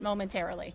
momentarily.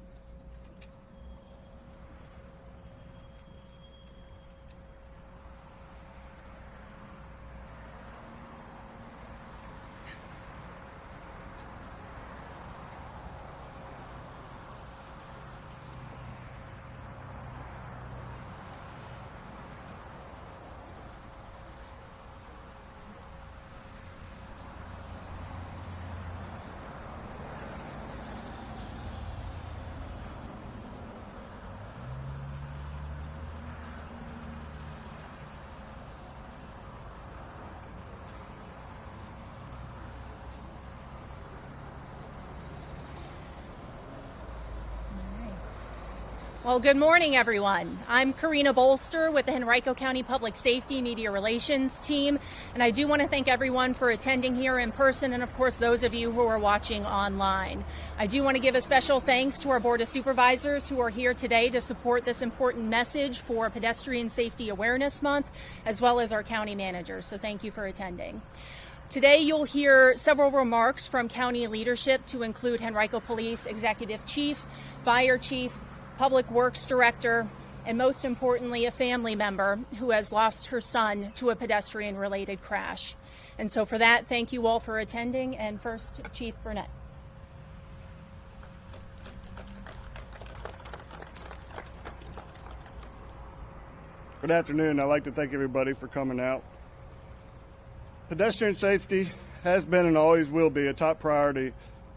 Well, good morning, everyone. I'm Karina Bolster with the Henrico County Public Safety Media Relations team, and I do want to thank everyone for attending here in person and, of course, those of you who are watching online. I do want to give a special thanks to our Board of Supervisors who are here today to support this important message for Pedestrian Safety Awareness Month, as well as our county managers, so thank you for attending. Today, you'll hear several remarks from county leadership to include Henrico Police Executive Chief, Fire Chief, Public Works Director, and most importantly, a family member who has lost her son to a pedestrian-related crash. And so for that, thank you all for attending. And first, Chief Burnett. Good afternoon. I'd like to thank everybody for coming out. Pedestrian safety has been and always will be a top priority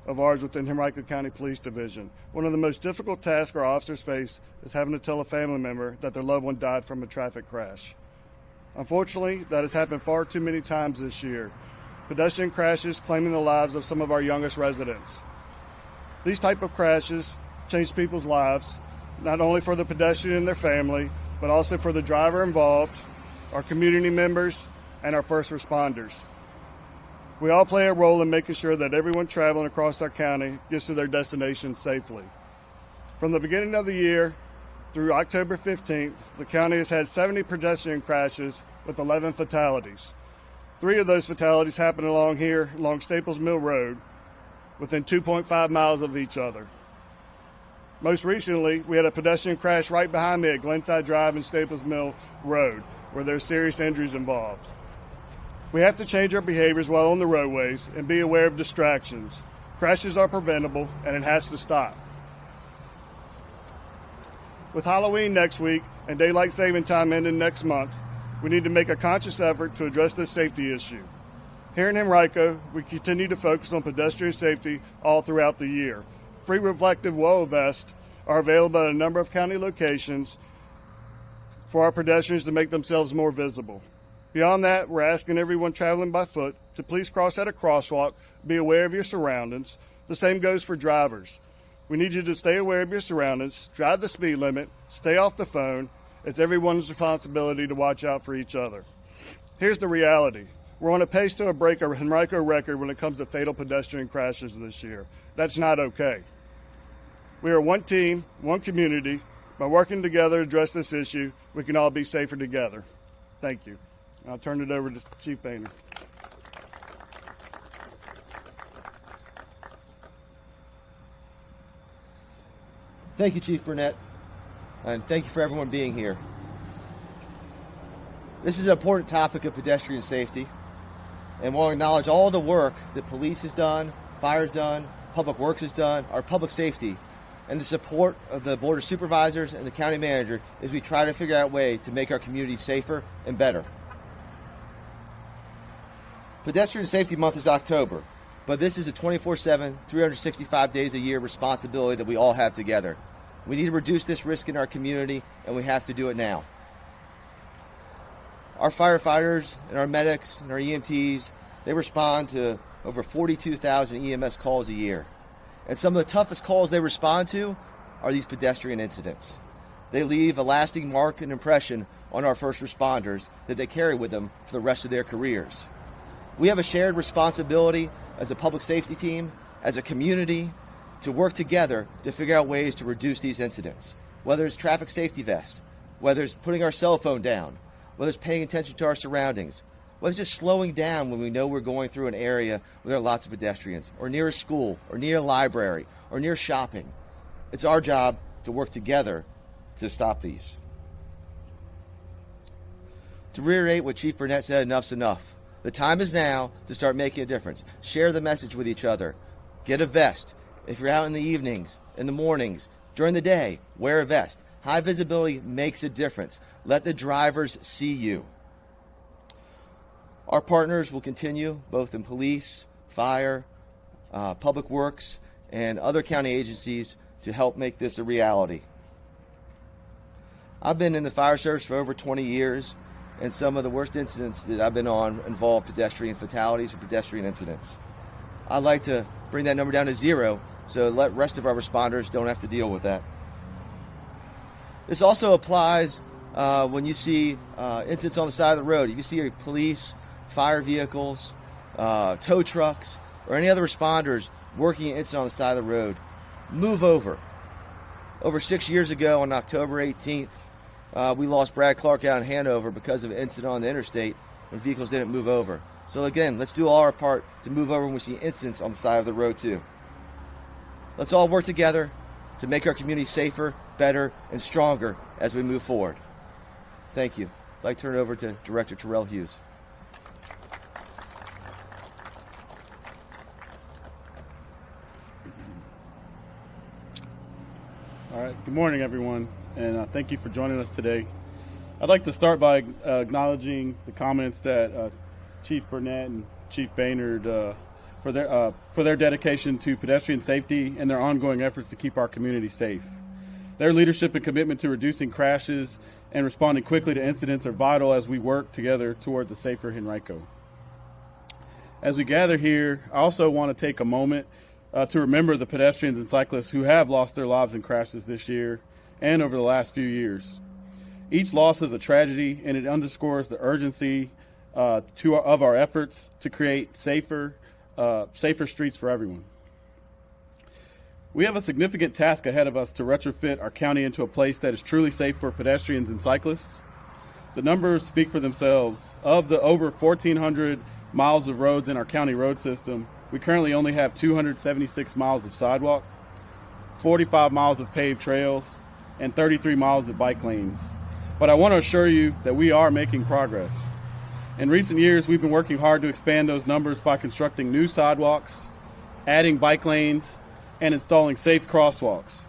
of ours within Henrico County Police Division. One of the most difficult tasks our officers face is having to tell a family member that their loved one died from a traffic crash. Unfortunately, that has happened far too many times this year. Pedestrian crashes claiming the lives of some of our youngest residents. These type of crashes change people's lives, not only for the pedestrian and their family, but also for the driver involved, our community members, and our first responders. We all play a role in making sure that everyone traveling across our county gets to their destination safely. From the beginning of the year through October 15th, the county has had 70 pedestrian crashes with 11 fatalities. 3 of those fatalities happened along Staples Mill Road, within 2.5 miles of each other. Most recently, we had a pedestrian crash right behind me at Glenside Drive and Staples Mill Road, where there's serious injuries involved. We have to change our behaviors while on the roadways and be aware of distractions. Crashes are preventable, and it has to stop. With Halloween next week and daylight saving time ending next month, we need to make a conscious effort to address this safety issue. Here in Henrico, we continue to focus on pedestrian safety all throughout the year. Free reflective wall vests are available at a number of county locations for our pedestrians to make themselves more visible. Beyond that, we're asking everyone traveling by foot to please cross at a crosswalk, be aware of your surroundings. The same goes for drivers. We need you to stay aware of your surroundings, drive the speed limit, stay off the phone. It's everyone's responsibility to watch out for each other. Here's the reality. We're on a pace to break a Henrico record when it comes to fatal pedestrian crashes this year. That's not okay. We are one team, one community. By working together to address this issue, we can all be safer together. Thank you. I'll turn it over to Chief Boehner. Thank you, Chief Burnett, and thank you for everyone being here. This is an important topic of pedestrian safety, and we'll acknowledge all the work that police has done, fire has done, public works has done, our public safety, and the support of the Board of Supervisors and the county manager as we try to figure out a way to make our community safer and better. Pedestrian Safety Month is October, but this is a 24/7, 365 days a year responsibility that we all have together. We need to reduce this risk in our community, and we have to do it now. Our firefighters and our medics and our EMTs, they respond to over 42,000 EMS calls a year. And some of the toughest calls they respond to are these pedestrian incidents. They leave a lasting mark and impression on our first responders that they carry with them for the rest of their careers. We have a shared responsibility as a public safety team, as a community, to work together to figure out ways to reduce these incidents. Whether it's traffic safety vests, whether it's putting our cell phone down, whether it's paying attention to our surroundings, Well, it's just slowing down when we know we're going through an area where there are lots of pedestrians, or near a school, or near a library, or near shopping. It's our job to work together to stop these. To reiterate what Chief Burnett said, enough's enough. The time is now to start making a difference. Share the message with each other. Get a vest. If you're out in the evenings, in the mornings, during the day, wear a vest. High visibility makes a difference. Let the drivers see you. Our partners will continue, both in police, fire, public works, and other county agencies, to help make this a reality. I've been in the fire service for over 20 years, and some of the worst incidents that I've been on involve pedestrian fatalities or pedestrian incidents. I'd like to bring that number down to 0, so the rest of our responders don't have to deal with that. This also applies when you see incidents on the side of the road. If you see police, fire vehicles, tow trucks, or any other responders working an incident on the side of the road, move over. Over 6 years ago, on October 18th, we lost Brad Clark out in Hanover because of an incident on the interstate when vehicles didn't move over. So again, let's do all our part to move over when we see incidents on the side of the road too. Let's all work together to make our community safer, better, and stronger as we move forward. Thank you. I'd like to turn it over to Director Terrell Hughes. All right, good morning, everyone, and thank you for joining us today. I'd like to start by acknowledging the comments that Chief Burnett and Chief Baynard for their dedication to pedestrian safety and their ongoing efforts to keep our community safe. Their leadership and commitment to reducing crashes and responding quickly to incidents are vital as we work together towards a safer Henrico. As we gather here, I also want to take a moment to remember the pedestrians and cyclists who have lost their lives in crashes this year and over the last few years. Each loss is a tragedy, and it underscores the urgency of our efforts to create safer streets for everyone. We have a significant task ahead of us to retrofit our county into a place that is truly safe for pedestrians and cyclists. The numbers speak for themselves. Of the over 1,400 miles of roads in our county road system, we currently only have 276 miles of sidewalk, 45 miles of paved trails, and 33 miles of bike lanes. But I want to assure you that we are making progress. In recent years, we've been working hard to expand those numbers by constructing new sidewalks, adding bike lanes, and installing safe crosswalks.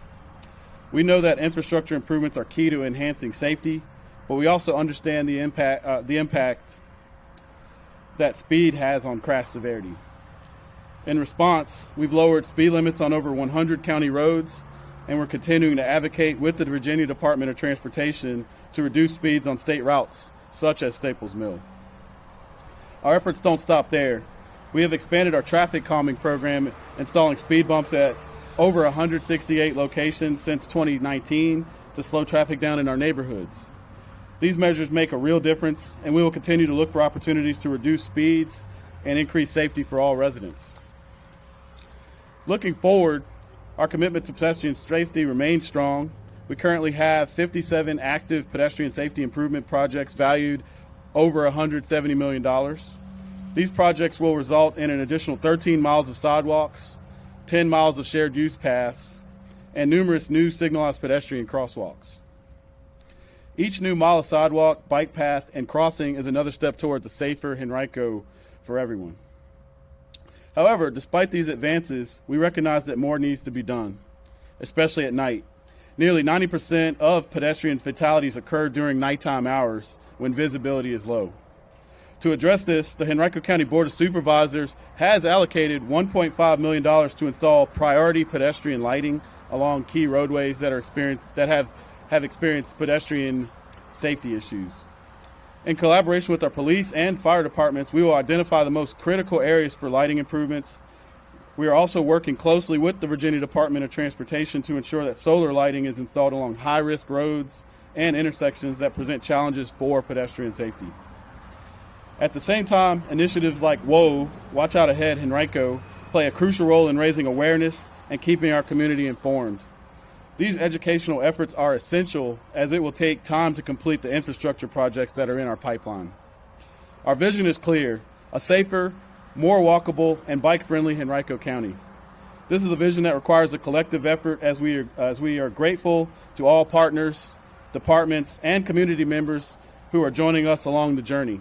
We know that infrastructure improvements are key to enhancing safety, but we also understand the impact that speed has on crash severity. In response, we've lowered speed limits on over 100 county roads, and we're continuing to advocate with the Virginia Department of Transportation to reduce speeds on state routes, such as Staples Mill. Our efforts don't stop there. We have expanded our traffic calming program, installing speed bumps at over 168 locations since 2019 to slow traffic down in our neighborhoods. These measures make a real difference, and we will continue to look for opportunities to reduce speeds and increase safety for all residents. Looking forward, our commitment to pedestrian safety remains strong. We currently have 57 active pedestrian safety improvement projects valued over $170 million. These projects will result in an additional 13 miles of sidewalks, 10 miles of shared use paths, and numerous new signalized pedestrian crosswalks. Each new mile of sidewalk, bike path, and crossing is another step towards a safer Henrico for everyone. However, despite these advances, we recognize that more needs to be done, especially at night. Nearly 90% of pedestrian fatalities occur during nighttime hours when visibility is low. To address this, the Henrico County Board of Supervisors has allocated $1.5 million to install priority pedestrian lighting along key roadways that have experienced pedestrian safety issues. In collaboration with our police and fire departments, we will identify the most critical areas for lighting improvements. We are also working closely with the Virginia Department of Transportation to ensure that solar lighting is installed along high-risk roads and intersections that present challenges for pedestrian safety. At the same time, initiatives like WHOA, Watch Out Ahead Henrico, play a crucial role in raising awareness and keeping our community informed. These educational efforts are essential as it will take time to complete the infrastructure projects that are in our pipeline. Our vision is clear: a safer, more walkable, and bike-friendly Henrico County. This is a vision that requires a collective effort as we are grateful to all partners, departments, and community members who are joining us along the journey.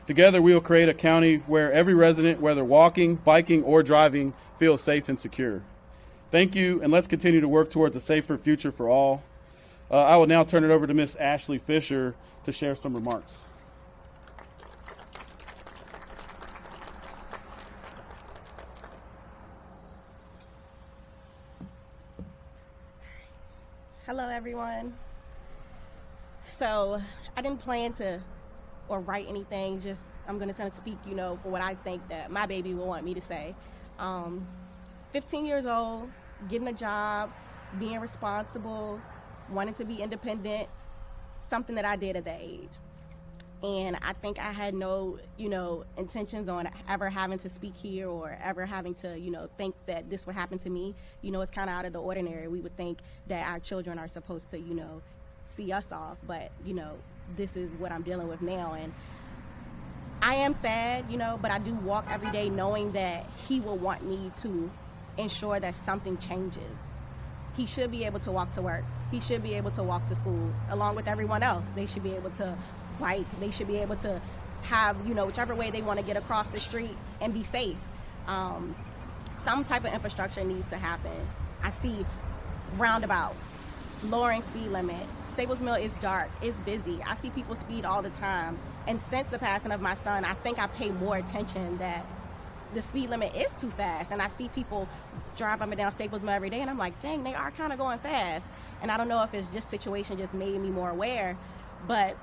Together, we will create a county where every resident, whether walking, biking, or driving, feels safe and secure. Thank you, and let's continue to work towards a safer future for all. I will now turn it over to Ms. Ashley Fisher to share some remarks. Hello, everyone. So I didn't plan to or write anything. Just I'm going to speak, for what I think that my baby will want me to say. 15 years old, getting a job, being responsible, wanting to be independent, something that I did at that age. And I think I had no, intentions on ever having to speak here or ever having to, think that this would happen to me. It's kind of out of the ordinary. We would think that our children are supposed to, see us off. But, this is what I'm dealing with now. And I am sad, but I do walk every day knowing that he will want me to ensure that something changes. He should be able to walk to work. He should be able to walk to school along with everyone else. They should be able to bike. They should be able to have, whichever way they want to get across the street and be safe. Some type of infrastructure needs to happen. I see roundabouts, lowering speed limit. Staples Mill is dark. It's busy. I see people speed all the time. And since the passing of my son, I think I pay more attention that the speed limit is too fast. And I see people drive up and down Staples Mill every day, and I'm like, dang, they are kind of going fast. And I don't know if it's just situation just made me more aware, but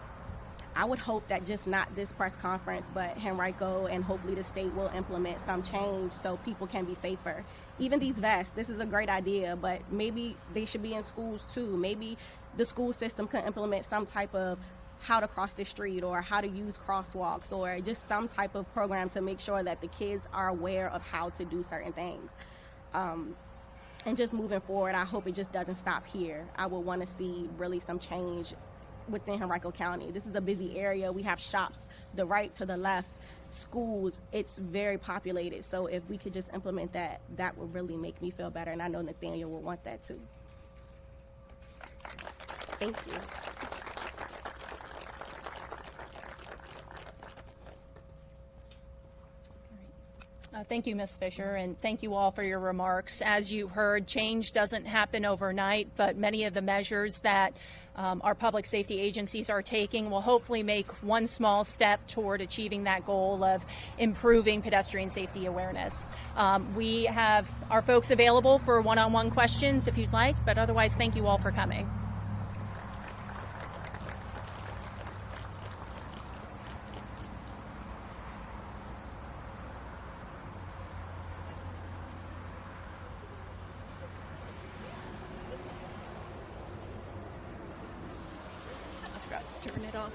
I would hope that just not this press conference, but Henrico and hopefully the state will implement some change so people can be safer. Even these vests, this is a great idea, but maybe they should be in schools too. Maybe the school system could implement some type of how to cross the street or how to use crosswalks or just some type of program to make sure that the kids are aware of how to do certain things. And just moving forward, I hope it just doesn't stop here. I would want to see really some change within Henrico County. This is a busy area. We have shops, the right to the left, schools. It's very populated. So if we could just implement that, that would really make me feel better. And I know Nathaniel will want that too. Thank you. Thank you, Ms. Fisher, and thank you all for your remarks. As you heard, change doesn't happen overnight, but many of the measures that our public safety agencies are taking will hopefully make one small step toward achieving that goal of improving pedestrian safety awareness. We have our folks available for one-on-one questions if you'd like, but otherwise, thank you all for coming. Turn it off.